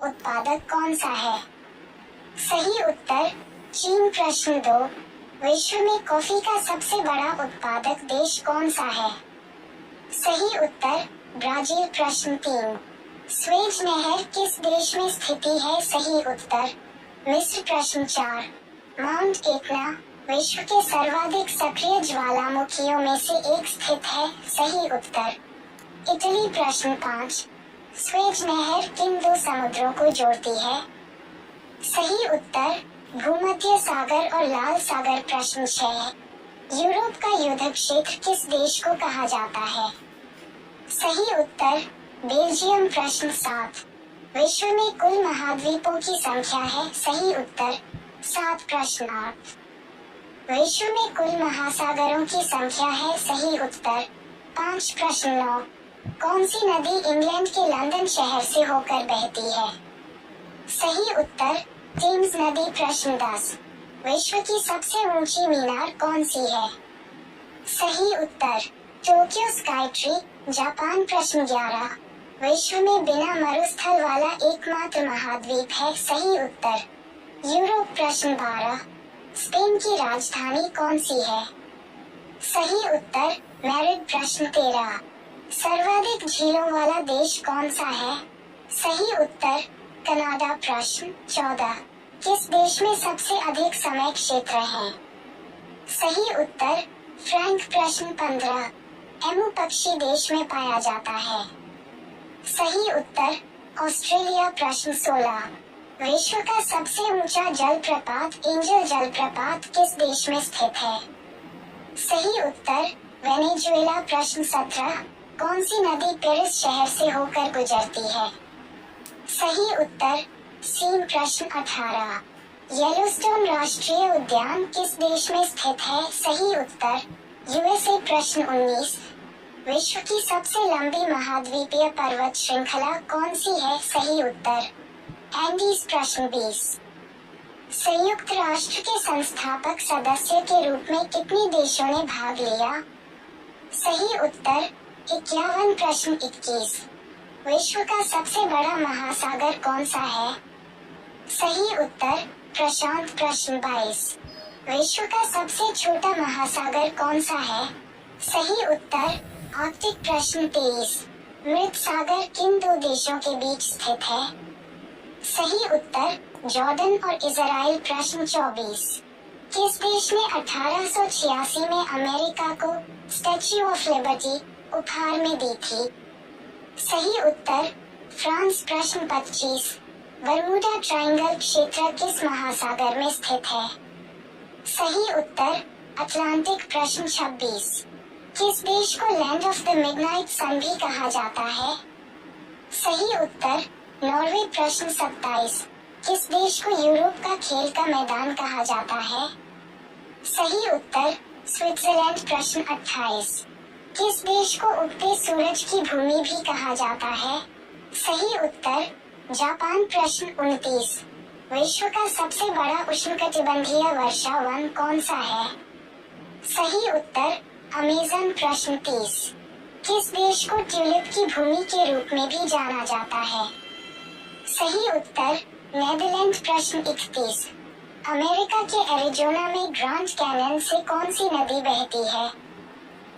उत्पादक कौन सा है? सही उत्तर चीन। प्रश्न 2, विश्व में कॉफी का सबसे बड़ा उत्पादक देश कौन सा है? सही उत्तर ब्राजील। प्रश्न 3, स्वेज नहर किस देश में स्थिति है? सही उत्तर मिस्र। प्रश्न 4, माउंट एटना विश्व के सर्वाधिक सक्रिय ज्वालामुखियों में से एक स्थित है? सही उत्तर इटली। प्रश्न 5, स्वेज नहर किन दो समुद्रों को जोड़ती है? सही उत्तर भूमध्य सागर और लाल सागर। प्रश्न 6, यूरोप का युद्ध क्षेत्र किस देश को कहा जाता है? सही उत्तर बेल्जियम। प्रश्न 7, विश्व में कुल महाद्वीपों की संख्या है? सही उत्तर 7। प्रश्न 8, विश्व में कुल महासागरों की संख्या है? सही उत्तर 5। प्रश्न 9, कौन सी नदी इंग्लैंड के लंदन शहर से होकर बहती है? सही उत्तर टेम्स नदी। प्रश्न 10, विश्व की सबसे ऊंची मीनार कौन सी है? सही उत्तर टोक्यो स्काई ट्री, जापान। प्रश्न 11, विश्व में बिना मरुस्थल वाला एकमात्र महाद्वीप है? सही उत्तर यूरोप। प्रश्न 12, स्पेन की राजधानी कौन सी है? सही उत्तर मैड्रिड। प्रश्न 13, सर्वाधिक झीलों वाला देश कौन सा है? सही उत्तर कनाडा। प्रश्न 14, किस देश में सबसे अधिक समय क्षेत्र है? सही उत्तर फ्रैंक। प्रश्न 15, एमू पक्षी देश में पाया जाता है? सही उत्तर ऑस्ट्रेलिया। प्रश्न 16, विश्व का सबसे ऊंचा जलप्रपात एंजल जलप्रपात किस देश में स्थित है? सही उत्तर वेनेजुएला। प्रश्न 17, कौन सी नदी पेरिस शहर से होकर गुजरती है? सही उत्तर सीन। प्रश्न 18, येलोस्टोन राष्ट्रीय उद्यान किस देश में स्थित है? सही उत्तर यूएसए। प्रश्न 19, विश्व की सबसे लंबी महाद्वीपीय पर्वत श्रृंखला कौन सी है? सही उत्तर एंडीज। प्रश्न 20, संयुक्त राष्ट्र के संस्थापक सदस्य के रूप में कितने देशों ने भाग लिया? सही उत्तर 51। प्रश्न 21, विश्व का सबसे बड़ा महासागर कौन सा है? सही उत्तर प्रशांत। प्रश्न 22, विश्व का सबसे छोटा महासागर कौन सा है? सही उत्तर आर्कटिक। प्रश्न 23, मृत सागर किन दो देशों के बीच स्थित है? सही उत्तर जॉर्डन और इजराइल। प्रश्न 24, किस देश ने 1886 में अमेरिका को स्टैच्यू ऑफ लिबर्टी उपहार में दी थी? सही उत्तर फ्रांस। प्रश्न 25, बरमूडा ट्रायंगल क्षेत्र किस महासागर में स्थित है? सही उत्तर अटलांटिक। प्रश्न 26, किस देश को लैंड ऑफ द मिडनाइट सन भी कहा जाता है? सही उत्तर नॉर्वे। प्रश्न 27, किस देश को यूरोप का खेल का मैदान कहा जाता है? सही उत्तर स्विट्जरलैंड। प्रश्न 28, किस देश को उगते सूरज की भूमि भी कहा जाता है? सही उत्तर जापान। प्रश्न 29, विश्व का सबसे बड़ा उष्णकटिबंधीय वर्षा वन कौन सा है? सही उत्तर अमेज़न। प्रश्न 30, किस देश को ट्यूलिप की भूमि के रूप में भी जाना जाता है? सही उत्तर नेदरलैंड। प्रश्न 31, अमेरिका के एरिजोना में ग्रांड कैनन से कौन सी नदी बहती है?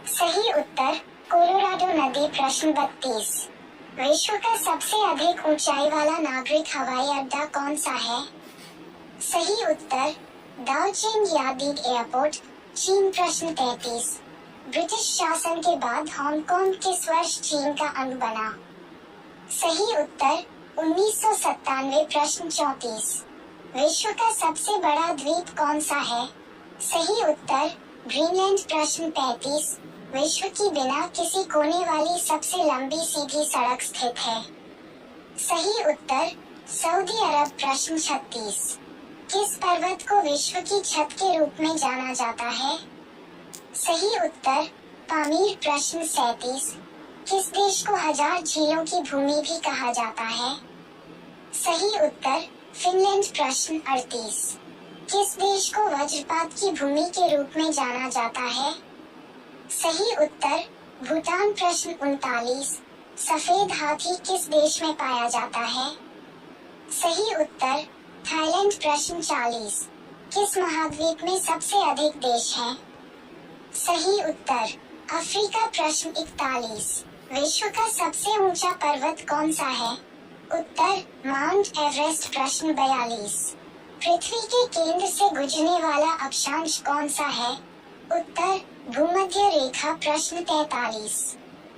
सही उत्तर कोलोराडो नदी। प्रश्न 32, विश्व का सबसे अधिक ऊंचाई वाला नागरिक हवाई अड्डा कौन सा है? सही उत्तर दाओचेन यादीग एयरपोर्ट, चीन। प्रश्न 33, ब्रिटिश शासन के बाद हांगकांग किस वर्ष चीन का अंग बना? सही उत्तर 1997। प्रश्न 34, विश्व का सबसे बड़ा द्वीप कौन सा है? सही उत्तर ग्रीनलैंड। प्रश्न 35, विश्व की बिना किसी कोने वाली सबसे लंबी सीधी सड़क स्थित है? सही उत्तर सऊदी अरब। प्रश्न 36, किस पर्वत को विश्व की छत के रूप में जाना जाता है? सही उत्तर पामीर। प्रश्न 37, किस देश को 1000 झीलों की भूमि भी कहा जाता है? सही उत्तर फिनलैंड। प्रश्न 38, किस देश को वज्रपात की भूमि के रूप में जाना जाता है? सही उत्तर भूटान। प्रश्न 39, सफेद हाथी किस देश में पाया जाता है? सही उत्तर थाईलैंड। प्रश्न 40, किस महाद्वीप में सबसे अधिक देश हैं? सही उत्तर अफ्रीका। प्रश्न 41, विश्व का सबसे ऊंचा पर्वत कौन सा है? उत्तर माउंट एवरेस्ट। प्रश्न 42, पृथ्वी के केंद्र से गुजरने वाला अक्षांश कौन सा है? उत्तर भूमध्य रेखा। प्रश्न 43,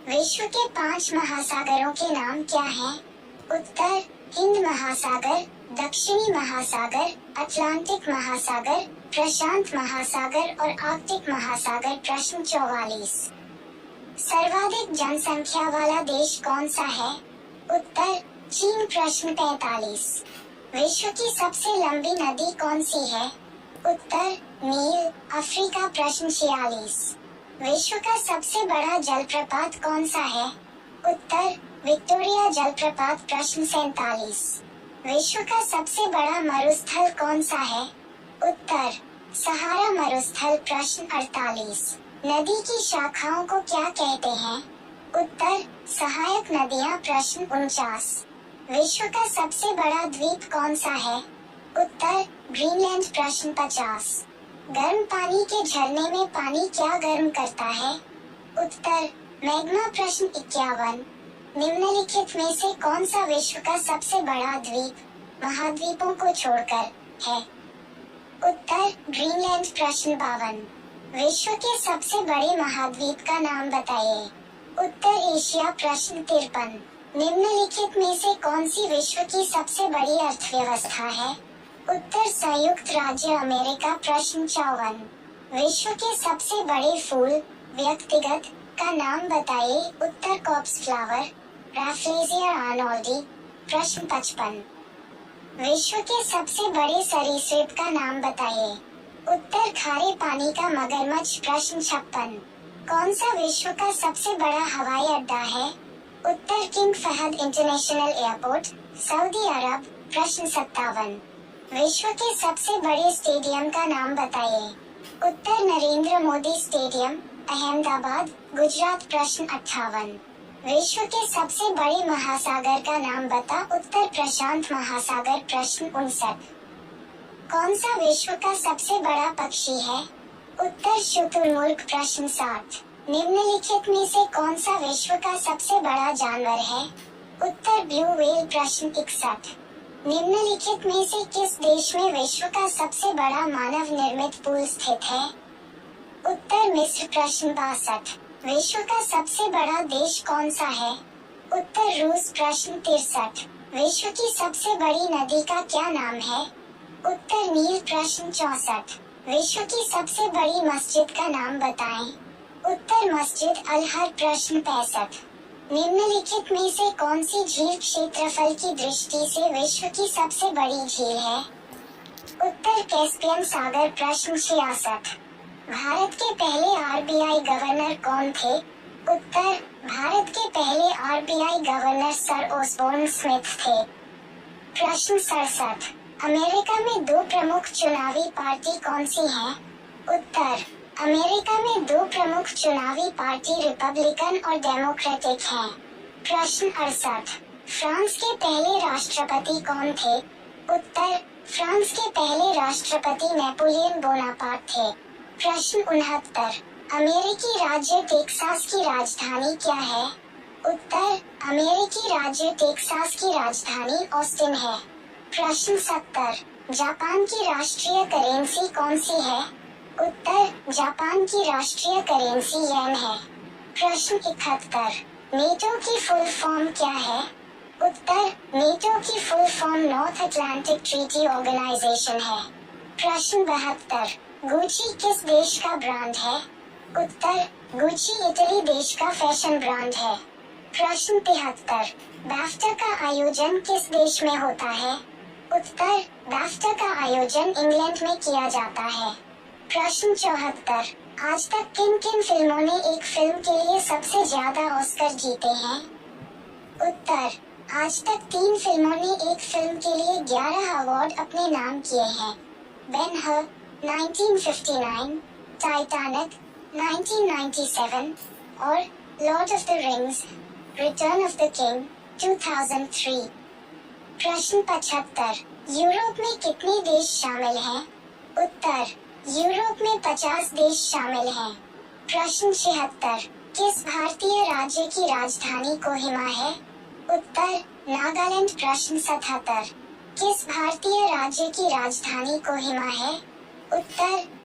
विश्व के 5 महासागरों के नाम क्या हैं? उत्तर हिंद महासागर, दक्षिणी महासागर, अटलांटिक महासागर, प्रशांत महासागर और आर्कटिक महासागर। प्रश्न 44, सर्वाधिक जनसंख्या वाला देश कौन सा है? उत्तर चीन। प्रश्न 45, विश्व की सबसे लंबी नदी कौन सी है? उत्तर नील। अफ्रीका। प्रश्न 46, विश्व का सबसे बड़ा जलप्रपात कौन सा है? उत्तर विक्टोरिया जलप्रपात। प्रश्न 47, विश्व का सबसे बड़ा मरुस्थल कौन सा है? उत्तर सहारा मरुस्थल। प्रश्न 48, नदी की शाखाओं को क्या कहते हैं? उत्तर सहायक नदियां। प्रश्न 49, विश्व का सबसे बड़ा द्वीप कौन सा है? उत्तर ग्रीनलैंड। प्रश्न 50, गर्म पानी के झरने में पानी क्या गर्म करता है? उत्तर मैग्मा। प्रश्न 51, निम्नलिखित में से कौन सा विश्व का सबसे बड़ा द्वीप महाद्वीपों को छोड़कर है? उत्तर ग्रीनलैंड। प्रश्न 52, विश्व के सबसे बड़े महाद्वीप का नाम बताइए। उत्तर एशिया। प्रश्न 53, निम्नलिखित में से कौन सी विश्व की सबसे बड़ी अर्थव्यवस्था है? उत्तर संयुक्त राज्य अमेरिका। प्रश्न 54, विश्व के सबसे बड़े फूल व्यक्तिगत का नाम बताइए। उत्तर कॉर्प्स फ्लावर, राफ्लेसिया आर्नोल्डी। प्रश्न 55, विश्व के सबसे बड़े सरीसृप का नाम बताइए। उत्तर खारे पानी का मगरमच्छ। प्रश्न 56, कौन सा विश्व का सबसे बड़ा हवाई अड्डा है? उत्तर King Fahd International Airport, Saudi Arab. प्रश्न 57, विश्व के सबसे बड़े स्टेडियम का नाम बताइए। उत्तर नरेंद्र मोदी स्टेडियम, अहमदाबाद, गुजरात। प्रश्न 58, विश्व के सबसे बड़े महासागर का नाम बता। उत्तर प्रशांत महासागर। प्रश्न 59, कौन सा विश्व का सबसे बड़ा पक्षी है? उत्तर शुतुरमुर्ग। प्रश्न 60, निम्नलिखित में से कौन सा विश्व का सबसे बड़ा जानवर है? उत्तर ब्लू व्हेल। प्रश्न 61, निम्नलिखित में से किस देश में विश्व का सबसे बड़ा मानव निर्मित पुल स्थित है? उत्तर मिस्र। प्रश्न 62, विश्व का सबसे बड़ा देश कौन सा है? उत्तर रूस। प्रश्न 63, विश्व की सबसे बड़ी नदी का क्या नाम है? उत्तर नील। प्रश्न 64, विश्व की सबसे बड़ी मस्जिद का नाम बताएं। उत्तर मस्जिद अल-हर। प्रश्न 65, निम्नलिखित में से कौन सी झील क्षेत्रफल की दृष्टि से विश्व की सबसे बड़ी झील है? उत्तर कैस्पियन सागर। प्रश्न 66, भारत के पहले आरबीआई गवर्नर कौन थे? उत्तर भारत के पहले RBI governor sir Osborne Smith थे। प्रश्न 67, अमेरिका में 2 प्रमुख चुनावी पार्टी कौन सी हैं? उत्तर अमेरिका में 2 प्रमुख चुनावी पार्टी रिपब्लिकन और डेमोक्रेटिक हैं। प्रश्न 68, फ्रांस के पहले राष्ट्रपति कौन थे? उत्तर फ्रांस के पहले राष्ट्रपति नेपोलियन बोनापार्ट थे। प्रश्न 69, अमेरिकी राज्य टेक्सास की राजधानी क्या है? उत्तर अमेरिकी राज्य टेक्सास की राजधानी ऑस्टिन है। प्रश्न 70, जापान की राष्ट्रीय करेंसी कौन सी है? उत्तर जापान की राष्ट्रीय करेंसी येन है। प्रश्न 71, नेटो की फुल फॉर्म क्या है? उत्तर नेटो की full form North Atlantic Treaty Organization है। प्रश्न 72, गुची किस देश का ब्रांड है? उत्तर गुची इटली देश का फैशन ब्रांड है। प्रश्न 73, बैफ्टा का आयोजन किस देश में होता है? उत्तर बैफ्टा का आयोजन इंग्लैंड में किया जाता है। प्रश्न 74, आज तक किन किन फिल्मों ने एक फिल्म के लिए सबसे ज्यादा ऑस्कर जीते हैं? उत्तर आज तक 3 फिल्मों ने एक फिल्म के लिए 11 अवार्ड अपने नाम किए हैं। बेन-हर 1959, टाइटैनिक 1997 और Lord of the rings return of the king 2003। प्रश्न 75, यूरोप में कितने देश शामिल हैं? उत्तर, यूरोप में 50 देश शामिल हैं। प्रश्न 76, किस भारतीय राज्य की राजधानी कोहिमा है? उत्तर, नागालैंड। प्रश्न 77, किस भारतीय राज्य की राजधानी कोहिमा है? उत्तर,